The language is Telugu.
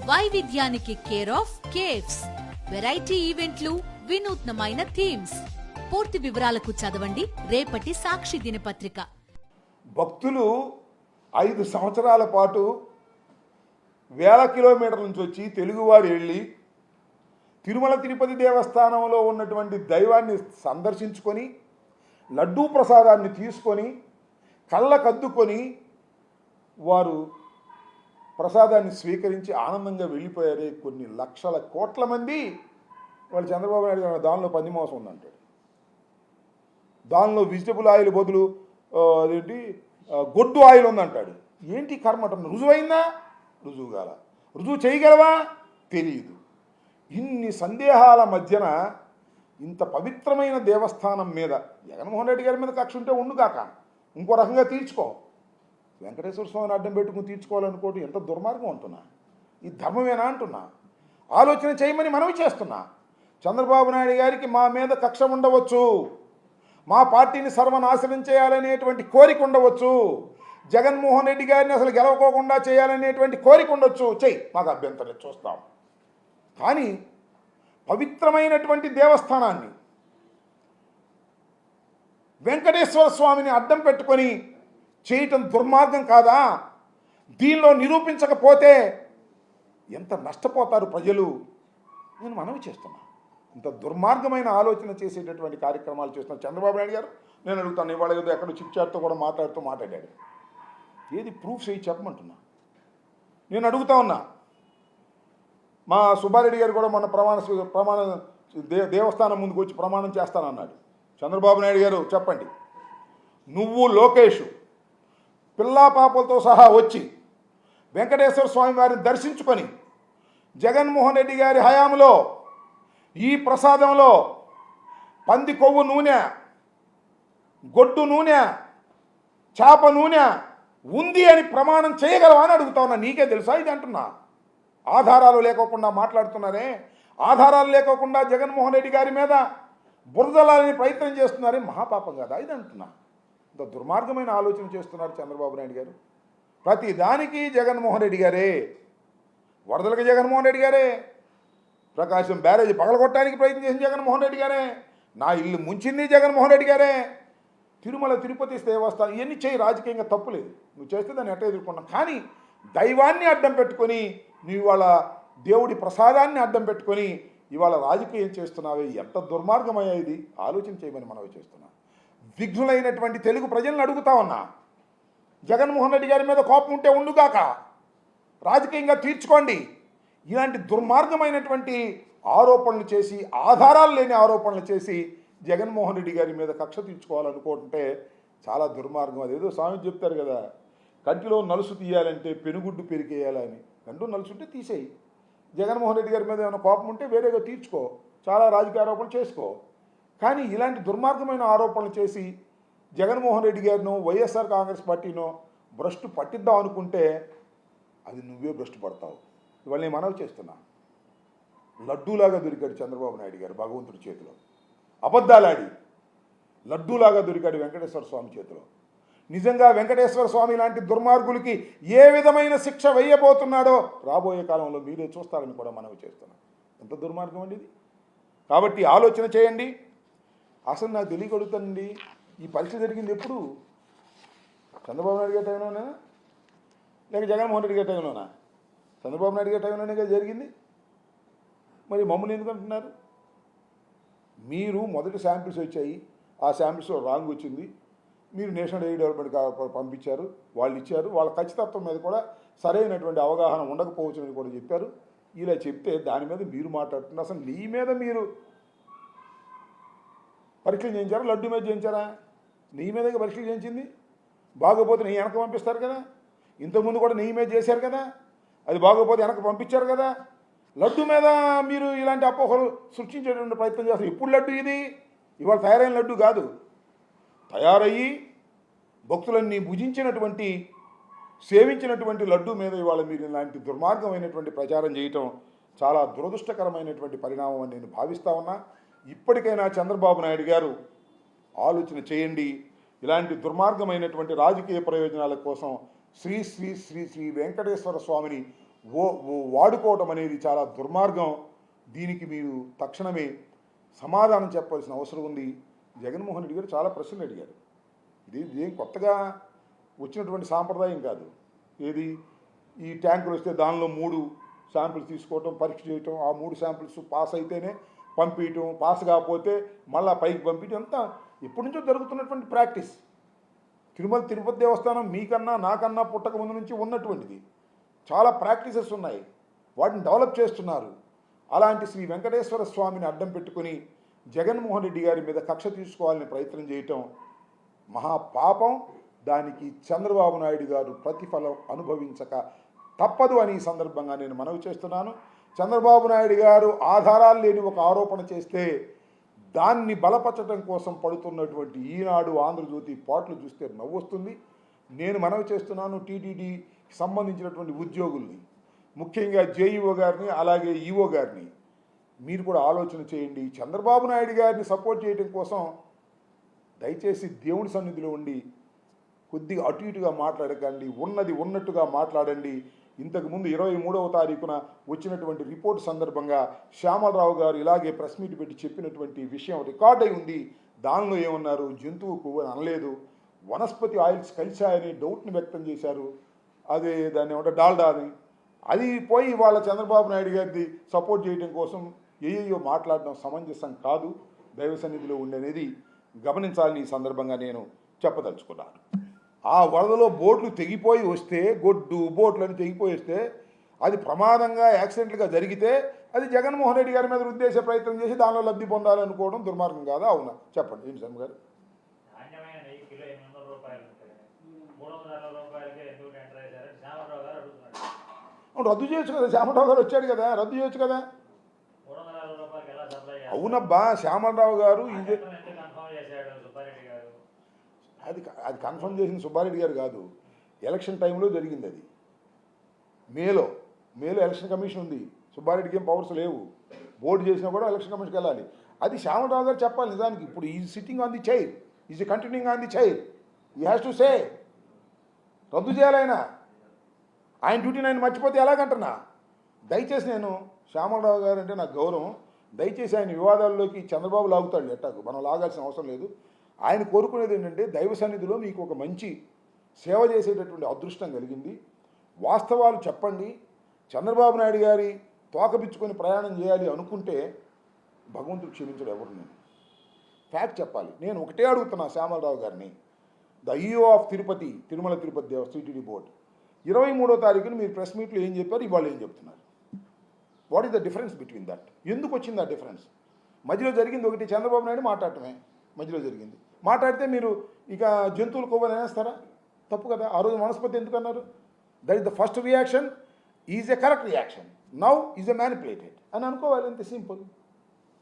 వైవిధ్యానికి కేర్ ఆఫ్ కేవ్స్, వెరైటీ ఈవెంట్లు, వినూత్నమైన థీమ్స్. పూర్తి వివరాలకు చదవండి రేపటి సాక్షి దినపత్రిక. భక్తులు 5 సంవత్సరాల పాటు వేల కిలోమీటర్ల నుంచి వచ్చి తెలుగువారు వెళ్ళి తిరుమల తిరుపతి దేవస్థానంలో ఉన్నటువంటి దైవాన్ని సందర్శించుకొని లడ్డూ ప్రసాదాన్ని తీసుకొని కళ్ళకద్దుకొని వారు ప్రసాదాన్ని స్వీకరించి ఆనందంగా వెళ్ళిపోయారే కొన్ని లక్షల కోట్ల మంది. వాళ్ళు చంద్రబాబు నాయుడు గారు దానిలో పందిమోసం ఉందంటాడు, దానిలో వెజిటబుల్ ఆయిల్ బదులు అదేంటి గొడ్డు ఆయిల్ ఉందంటాడు. ఏంటి కర్మ అంటారు? రుజువైందా? రుజువు కాల. రుజువు చేయగలవా? తెలియదు. ఇన్ని సందేహాల మధ్యన ఇంత పవిత్రమైన దేవస్థానం మీద జగన్మోహన్ రెడ్డి గారి మీద కక్ష ఉంటే ఉండు కాక ఇంకో రకంగా తీర్చుకో. వెంకటేశ్వర స్వామిని అడ్డం పెట్టుకుని తీర్చుకోవాలనుకోవడం ఎంత దుర్మార్గం అంటున్నా. ఈ ధర్మమేనా అంటున్నా. ఆలోచన చేయమని మనవి చేస్తున్నా. చంద్రబాబు నాయుడు గారికి మా మీద కక్ష ఉండవచ్చు, మా పార్టీని సర్వనాశనం చేయాలనేటువంటి కోరిక ఉండవచ్చు, జగన్మోహన్ రెడ్డి గారిని అసలు గెలవకోకుండా చేయాలనేటువంటి కోరిక ఉండొచ్చు. చెయ్యి, మాకు అభ్యంతరం చూస్తాం. కానీ పవిత్రమైనటువంటి దేవస్థానాన్ని వెంకటేశ్వర స్వామిని అడ్డం పెట్టుకొని చేయటం దుర్మార్గం కాదా? దీనిలో నిరూపించకపోతే ఎంత నష్టపోతారు ప్రజలు? నేను మనవి చేస్తున్నా. ఇంత దుర్మార్గమైన ఆలోచన చేసేటటువంటి కార్యక్రమాలు చేస్తున్న చంద్రబాబు నాయుడు గారు, నేను అడుగుతాను, ఇవాళ ఏదో ఎక్కడో చిప్ చాట్తో కూడా మాట్లాడాడు. ఏది ప్రూఫ్స్ అయ్యి చెప్పమంటున్నా. నేను అడుగుతా ఉన్నా. మా సుబ్బారెడ్డి గారు కూడా మొన్న ప్రమాణ దేవస్థానం ముందుకు వచ్చి ప్రమాణం చేస్తానన్నాడు. చంద్రబాబు నాయుడు గారు చెప్పండి, నువ్వు లోకేష్ పిల్లా పాపలతో సహా వచ్చి వెంకటేశ్వర స్వామి వారిని దర్శించుకొని జగన్మోహన్ రెడ్డి గారి హయాంలో ఈ ప్రసాదంలో పంది కొవ్వు నూనె, గొడ్డు నూనె, చేప నూనె ఉంది అని ప్రమాణం చేయగలవా అని అడుగుతా ఉన్నా. నీకే తెలుసా ఇది అంటున్నా. ఆధారాలు లేకోకుండా మాట్లాడుతున్నారే, ఆధారాలు లేకోకుండా జగన్మోహన్ రెడ్డి గారి మీద బురదలాలని ప్రయత్నం చేస్తున్నారే, మహాపాపం కదా ఇది అంటున్నా. ఇంత దుర్మార్గమైన ఆలోచన చేస్తున్నారు చంద్రబాబు నాయుడు గారు. ప్రతి దానికి జగన్మోహన్ రెడ్డి గారే, వరదలకు జగన్మోహన్ రెడ్డి గారే, ప్రకాశం బ్యారేజీ పగలగొట్టడానికి ప్రయత్నం చేసిన జగన్మోహన్ రెడ్డి గారే, నా ఇల్లు ముంచింది జగన్మోహన్ రెడ్డి గారే, తిరుమల తిరుపతి దేవస్థానం ఇవన్నీ చేయి. రాజకీయంగా తప్పులేదు, నువ్వు చేస్తే దాన్ని ఎట్లా ఎదుర్కొన్నావు. కానీ దైవాన్ని అడ్డం పెట్టుకొని నువ్వు ఇవాళ దేవుడి ప్రసాదాన్ని అడ్డం పెట్టుకొని ఇవాళ రాజకీయం చేస్తున్నావే, ఎంత దుర్మార్గమయ్యా ఇది. ఆలోచన చేయమని మనవి చేస్తున్నా. విఘ్నులైనటువంటి తెలుగు ప్రజలను అడుగుతా ఉన్నా. జగన్మోహన్ రెడ్డి గారి మీద కోపం ఉంటే ఉండుగాక, రాజకీయంగా తీర్చుకోండి. ఇలాంటి దుర్మార్గమైనటువంటి ఆరోపణలు చేసి, ఆధారాలు లేని ఆరోపణలు చేసి జగన్మోహన్ రెడ్డి గారి మీద కక్ష తీర్చుకోవాలనుకుంటే చాలా దుర్మార్గం. అదేదో స్వామి చెప్తారు కదా, కంటిలో నలుసు తీయాలంటే పెనుగుడ్డు పెరికేయాలని. కంటూ నలుసుంటే తీసేయి. జగన్మోహన్ రెడ్డి గారి మీద ఏమైనా కోపం ఉంటే వేరేగా తీర్చుకో, చాలా రాజకీయ ఆరోపణలు చేసుకో. కానీ ఇలాంటి దుర్మార్గమైన ఆరోపణలు చేసి జగన్మోహన్ రెడ్డి గారినో వైఎస్ఆర్ కాంగ్రెస్ పార్టీనో భ్రష్టు పట్టిద్దాం అనుకుంటే అది నువ్వే భ్రష్టు పడతావు. ఇవాళ నేను మనవి చేస్తున్నా. లడ్డూలాగా దొరికాడు చంద్రబాబు నాయుడు గారు భగవంతుడి చేతిలో. అబద్ధాలాడి లడ్డూలాగా దొరికాడు వెంకటేశ్వర స్వామి చేతిలో. నిజంగా వెంకటేశ్వర స్వామి లాంటి దుర్మార్గులకి ఏ విధమైన శిక్ష వేయబోతున్నాడో రాబోయే కాలంలో మీరే చూస్తారని కూడా మనవి చేస్తున్నాం. ఎంత దుర్మార్గం అండి ఇది. కాబట్టి ఆలోచన చేయండి. అసలు నాకు తెలియగలుగుతానండి, ఈ పరీక్ష జరిగింది ఎప్పుడు? చంద్రబాబు నాయుడు గారి టైంలోనా లేక జగన్మోహన్ రెడ్డి గారి టైంలోనా? చంద్రబాబు నాయుడు గారి టైంలోనే జరిగింది. మరి మమ్మల్ని ఎందుకు అంటున్నారు? మీరు మొదటి శాంపిల్స్ వచ్చాయి, ఆ శాంపిల్స్లో రాంగ్ వచ్చింది, మీరు నేషనల్ ఎయిడ్ డెవలప్మెంట్ పంపించారు, వాళ్ళు ఇచ్చారు, వాళ్ళ ఖచ్చితత్వం మీద కూడా సరైనటువంటి అవగాహన ఉండకపోవచ్చని కూడా చెప్పారు. ఇలా చెప్తే దాని మీద మీరు మాట్లాడుతున్నారు. అసలు నీ మీద మీరు పరీక్షలు చేయించారా? లడ్డు మీద చేయించారా? నీ మీదగా పరీక్షలు చేయించింది. బాగోపోతే నీ వెనక పంపిస్తారు కదా. ఇంతకుముందు కూడా నీ మీద చేశారు కదా, అది బాగోపోతే వెనక పంపించారు కదా. లడ్డు మీద మీరు ఇలాంటి అపోహలు సృష్టించేటువంటి ప్రయత్నం చేస్తారు. ఇప్పుడు లడ్డు ఇది ఇవాళ తయారైన లడ్డు కాదు, తయారయ్యి భక్తులన్నీ భుజించినటువంటి సేవించినటువంటి లడ్డు మీద ఇవాళ మీరు ఇలాంటి దుర్మార్గమైనటువంటి ప్రచారం చేయటం చాలా దురదృష్టకరమైనటువంటి పరిణామం అని నేను భావిస్తా ఉన్నా. ఇప్పటికైనా చంద్రబాబు నాయుడు గారు ఆలోచన చేయండి. ఇలాంటి దుర్మార్గమైనటువంటి రాజకీయ ప్రయోజనాల కోసం శ్రీ శ్రీ శ్రీ శ్రీ వెంకటేశ్వర స్వామిని వాడుకోవటం అనేది చాలా దుర్మార్గం. దీనికి మీరు తక్షణమే సమాధానం చెప్పాల్సిన అవసరం ఉంది. జగన్మోహన్ రెడ్డి గారు చాలా ప్రశ్నలు అడిగారు. ఇదేం కొత్తగా వచ్చినటువంటి సాంప్రదాయం కాదు. ఏది ఈ ట్యాంకులు వస్తే దానిలో 3 శాంపిల్స్ తీసుకోవటం, పరీక్ష చేయటం, ఆ 3 శాంపిల్స్ పాస్ అయితేనే పంపించటం, పాస్ కాకపోతే మళ్ళీ పైకి పంపించడం, అంతా ఎప్పటి నుంచో జరుగుతున్నటువంటి ప్రాక్టీస్. తిరుమల తిరుపతి దేవస్థానం మీకన్నా నాకన్నా పుట్టక ముందు నుంచి ఉన్నటువంటిది. చాలా ప్రాక్టీసెస్ ఉన్నాయి, వాటిని డెవలప్ చేస్తున్నారు. అలాంటి శ్రీ వెంకటేశ్వర స్వామిని అడ్డం పెట్టుకుని జగన్మోహన్ రెడ్డి గారి మీద కక్ష తీసుకోవాలని ప్రయత్నం చేయటం మహాపాపం. దానికి చంద్రబాబు నాయుడు గారు ప్రతిఫలం అనుభవించక తప్పదు అని ఈ సందర్భంగా నేను మనవి చేస్తున్నాను. చంద్రబాబు నాయుడు గారు ఆధారాలు లేని ఒక ఆరోపణ చేస్తే దాన్ని బలపరచడం కోసం పడుతున్నటువంటి ఈనాడు, ఆంధ్రజ్యోతి పాటలు చూస్తే నవ్వొస్తుంది. నేను మనవి చేస్తున్నాను టీటీడీకి సంబంధించినటువంటి ఉద్యోగుల్ని, ముఖ్యంగా జేఈఓ గారిని, అలాగే ఈఓ గారిని, మీరు కూడా ఆలోచన చేయండి. చంద్రబాబు నాయుడు గారిని సపోర్ట్ చేయడం కోసం దయచేసి దేవుడి సన్నిధిలో ఉండి కొద్దిగా అటు ఇటుగా మాట్లాడకండి, ఉన్నది ఉన్నట్టుగా మాట్లాడండి. ఇంతకుముందు 23వ తారీఖున వచ్చినటువంటి రిపోర్ట్ సందర్భంగా శ్యామలరావు గారు ఇలాగే ప్రెస్ మీట్ పెట్టి చెప్పినటువంటి విషయం రికార్డ్ అయి ఉంది. దానిలో ఏమన్నారు, జంతువు కొవ్వు అని అనలేదు, వనస్పతి ఆయిల్స్ కలిశాయని డౌట్ని వ్యక్తం చేశారు. అదే దాన్ని ఏమంటే డాల్డా అని. అది పోయి వాళ్ళ చంద్రబాబు నాయుడు గారిది సపోర్ట్ చేయడం కోసం ఏయో మాట్లాడడం సమంజసం కాదు. దైవ సన్నిధిలో ఉండనేది గమనించాలని ఈ సందర్భంగా నేను చెప్పదలుచుకున్నాను. ఆ వరదలో బోట్లు తెగిపోయి వస్తే, గొడ్డు బోట్లను తెగిపోయి వస్తే, అది ప్రమాదంగా యాక్సిడెంట్గా జరిగితే అది జగన్మోహన్ రెడ్డి గారి మీద ఉద్దేశ ప్రయత్నం చేసి దానిలో లబ్ధి పొందాలనుకోవడం దుర్మార్గం కాదా? అవునా? చెప్పండి ఏంటి శర్మ గారు. రద్దు చేయొచ్చు కదా, శ్యామలరావు గారు వచ్చాడు కదా, రద్దు చేయొచ్చు కదా. అవునబ్బా, శ్యామలరావు గారు అది కన్ఫర్మ్ చేసిన సుబ్బారెడ్డి గారు కాదు, ఎలక్షన్ టైంలో జరిగింది. అది మేలో ఎలక్షన్ కమిషన్ ఉంది, సుబ్బారెడ్డికి ఏం పవర్స్ లేవు. బోర్డు చేసినా కూడా ఎలక్షన్ కమిషన్కి వెళ్ళాలి. అది శ్యామలరావు గారు చెప్పాలి నిజానికి. ఇప్పుడు is sitting on the chair, is continuing on the chair, ఈ హ్యాస్ టు సే. రద్దు చేయాలైనా ఆయన డ్యూటీని ఆయన మర్చిపోతే ఎలాగంటున్నా. దయచేసి నేను శ్యామలరావు గారు అంటే నాకు గౌరవం. దయచేసి ఆయన వివాదాల్లోకి చంద్రబాబు లాగుతాడు ఎట్టాకు, మనం లాగాల్సిన అవసరం లేదు. ఆయన కోరుకునేది ఏంటంటే దైవ సన్నిధిలో మీకు ఒక మంచి సేవ చేసేటటువంటి అదృష్టం కలిగింది, వాస్తవాలు చెప్పండి. చంద్రబాబు నాయుడు గారి తోకబిచ్చుకొని ప్రయాణం చేయాలి అనుకుంటే భగవంతుడు క్షమించడు ఎవరు. నేను ఫ్యాక్ట్ చెప్పాలి. నేను ఒకటే అడుగుతున్నా శ్యామలరావు గారిని, the EO of Tirupati, Tirumala Tirupati TTD board 23వ తారీఖున మీరు ప్రెస్ మీట్లో ఏం చెప్పారు, ఇవాళ ఏం చెప్తున్నారు? What is the difference between that? ఎందుకు వచ్చింది ఆ డిఫరెన్స్? మధ్యలో జరిగింది ఒకటి, చంద్రబాబు నాయుడు మాట్లాడటమే మధ్యలో జరిగింది. మాట్లాడితే మీరు ఇక జంతువులు కొవ్వని అనేస్తారా? తప్పు కదా. ఆ రోజు వనస్పతి ఎందుకు అన్నారు? That is the first reaction, is a correct reaction, now is a manipulated అని అనుకోవాలి. అంతే సింపుల్.